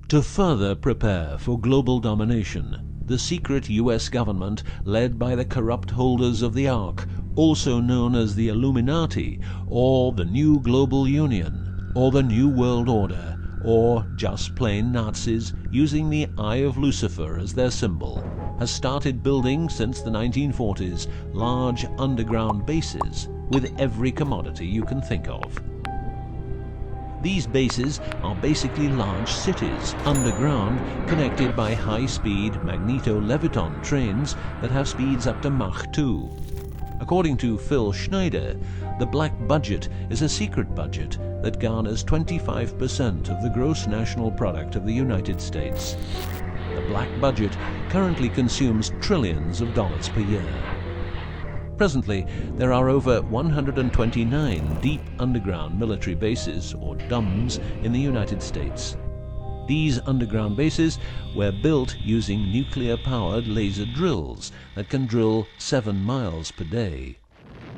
To further prepare for global domination, the secret US government, led by the corrupt holders of the Ark, also known as the Illuminati, or the New Global Union, or the New World Order, or just plain Nazis using the Eye of Lucifer as their symbol, has started building since the 1940s large underground bases with every commodity you can think of. These bases are basically large cities underground, connected by high-speed magneto-leviton trains that have speeds up to Mach 2. According to Phil Schneider, the black budget is a secret budget that garners 25% of the gross national product of the United States. The black budget currently consumes trillions of dollars per year. Presently, there are over 129 deep underground military bases, or DUMBs, in the United States. These underground bases were built using nuclear-powered laser drills that can drill 7 miles per day.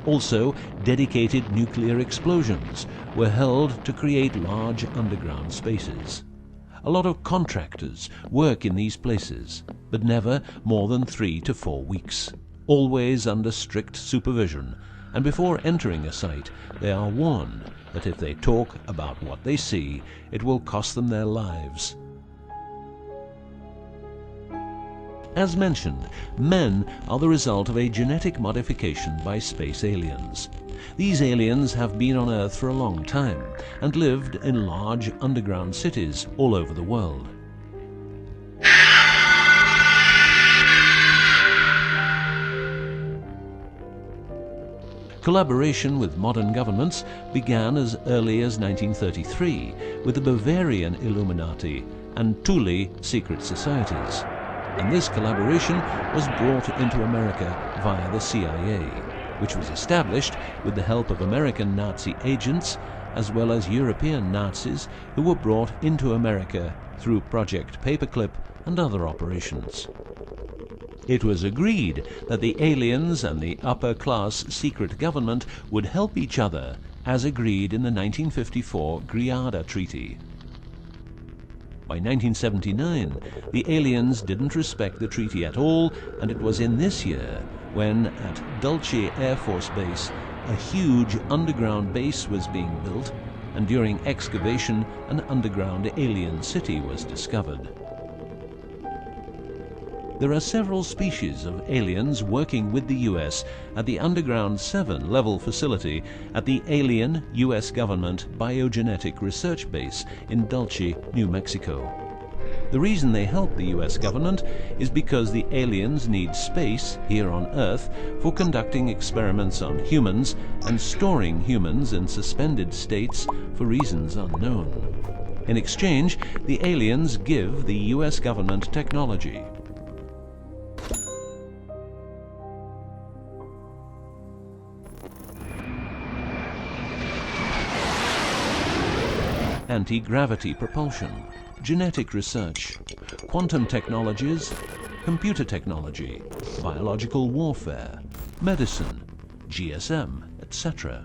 Also, dedicated nuclear explosions were held to create large underground spaces. A lot of contractors work in these places, but never more than 3 to 4 weeks. Always under strict supervision, and before entering a site, they are warned that if they talk about what they see, it will cost them their lives. As mentioned, men are the result of a genetic modification by space aliens. These aliens have been on Earth for a long time and lived in large underground cities all over the world. Collaboration with modern governments began as early as 1933 with the Bavarian Illuminati and Thule secret societies, and this collaboration was brought into America via the CIA, which was established with the help of American Nazi agents as well as European Nazis who were brought into America through Project Paperclip and other operations. It was agreed that the aliens and the upper-class secret government would help each other, as agreed in the 1954 Greada Treaty. By 1979, the aliens didn't respect the treaty at all, and it was in this year when, at Dulce Air Force Base, a huge underground base was being built, and during excavation, an underground alien city was discovered. There are several species of aliens working with the US at the Underground 7 level facility at the Alien US Government Biogenetic Research Base in Dulce, New Mexico. The reason they help the US government is because the aliens need space here on Earth for conducting experiments on humans and storing humans in suspended states for reasons unknown. In exchange, the aliens give the US government technology. Anti-gravity propulsion, genetic research, quantum technologies, computer technology, biological warfare, medicine, GSM, etc.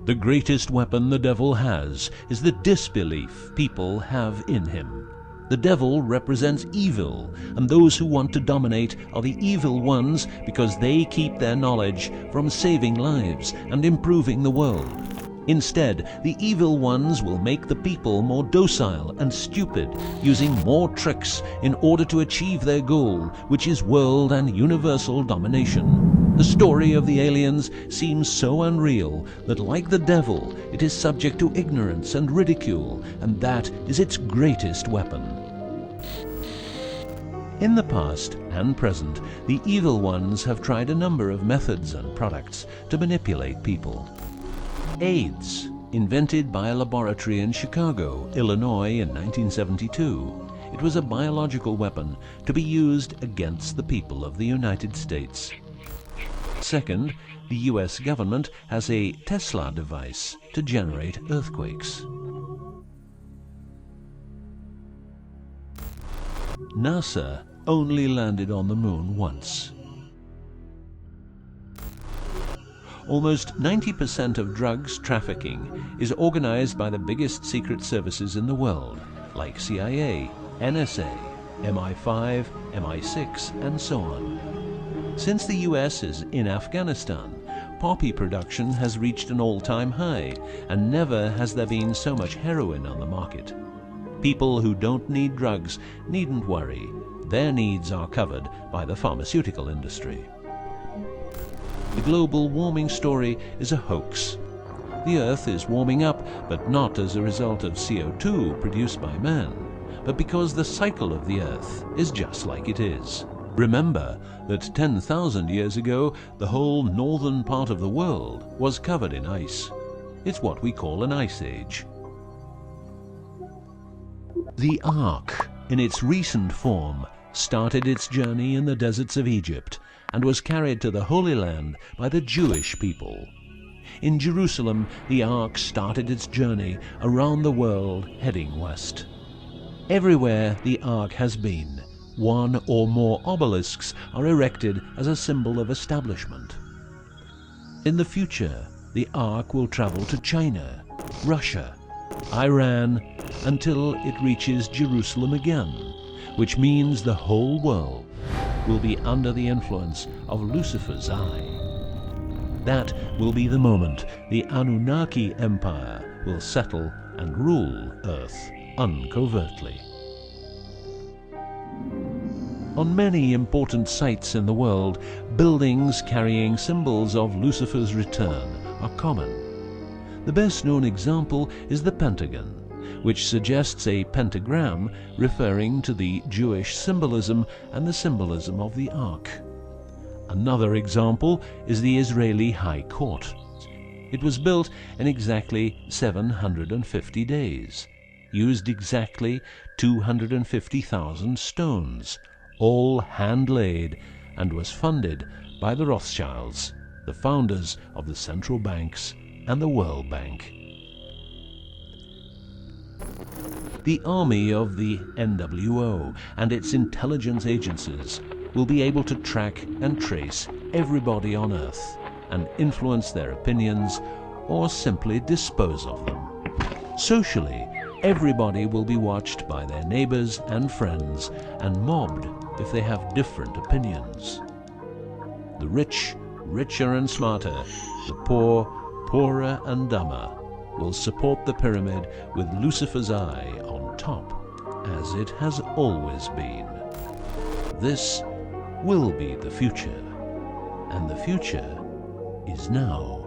The greatest weapon the devil has is the disbelief people have in him. The devil represents evil, and those who want to dominate are the evil ones because they keep their knowledge from saving lives and improving the world. Instead, the evil ones will make the people more docile and stupid, using more tricks in order to achieve their goal, which is world and universal domination. The story of the aliens seems so unreal that, like the devil, it is subject to ignorance and ridicule, and that is its greatest weapon. In the past and present, the evil ones have tried a number of methods and products to manipulate people. AIDS, invented by a laboratory in Chicago, Illinois in 1972. It was a biological weapon to be used against the people of the United States. Second, the US government has a Tesla device to generate earthquakes. NASA only landed on the moon once. Almost 90% of drugs trafficking is organized by the biggest secret services in the world, like CIA, NSA, MI5, MI6, and so on. Since the US is in Afghanistan, poppy production has reached an all-time high, and never has there been so much heroin on the market. People who don't need drugs needn't worry. Their needs are covered by the pharmaceutical industry. The global warming story is a hoax. The Earth is warming up, but not as a result of CO2 produced by man, but because the cycle of the Earth is just like it is. Remember that 10,000 years ago, the whole northern part of the world was covered in ice. It's what we call an ice age. The Ark, in its recent form, started its journey in the deserts of Egypt and was carried to the Holy Land by the Jewish people. In Jerusalem, the Ark started its journey around the world heading west. Everywhere the Ark has been, one or more obelisks are erected as a symbol of establishment. In the future, the Ark will travel to China, Russia, Iran, until it reaches Jerusalem again, which means the whole world will be under the influence of Lucifer's eye. That will be the moment the Anunnaki Empire will settle and rule Earth uncovertly. On many important sites in the world, buildings carrying symbols of Lucifer's return are common. The best known example is the Pentagon, which suggests a pentagram referring to the Jewish symbolism and the symbolism of the Ark. Another example is the Israeli High Court. It was built in exactly 750 days, used exactly 250,000 stones, all hand-laid, and was funded by the Rothschilds, the founders of the central banks and the World Bank. The army of the NWO and its intelligence agencies will be able to track and trace everybody on Earth and influence their opinions or simply dispose of them. Socially, everybody will be watched by their neighbors and friends and mobbed if they have different opinions. The rich, richer and smarter, the poor, poorer and dumber, will support the pyramid with Lucifer's eye on top, as it has always been. This will be the future, and the future is now.